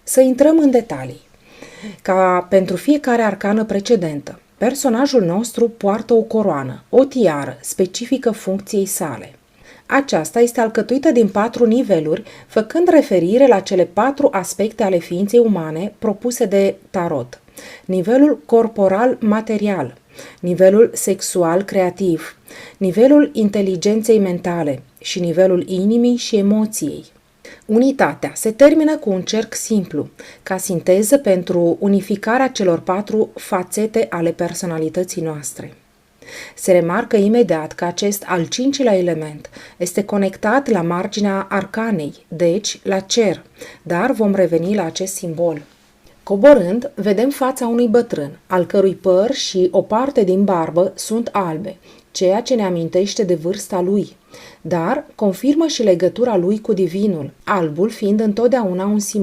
Să intrăm în detalii. Ca pentru fiecare arcană precedentă, personajul nostru poartă o coroană, o tiară, specifică funcției sale. Aceasta este alcătuită din 4 niveluri, făcând referire la cele 4 aspecte ale ființei umane propuse de tarot. Nivelul corporal material, nivelul sexual creativ, nivelul inteligenței mentale și nivelul inimii și emoției. Unitatea se termină cu un cerc simplu, ca sinteză pentru unificarea celor 4 fațete ale personalității noastre. Se remarcă imediat că acest al 5-lea element este conectat la marginea arcanei, deci la cer, dar vom reveni la acest simbol. Coborând, vedem fața unui bătrân, al cărui păr și o parte din barbă sunt albe, ceea ce ne amintește de vârsta lui, dar confirmă și legătura lui cu divinul, albul fiind întotdeauna un simbol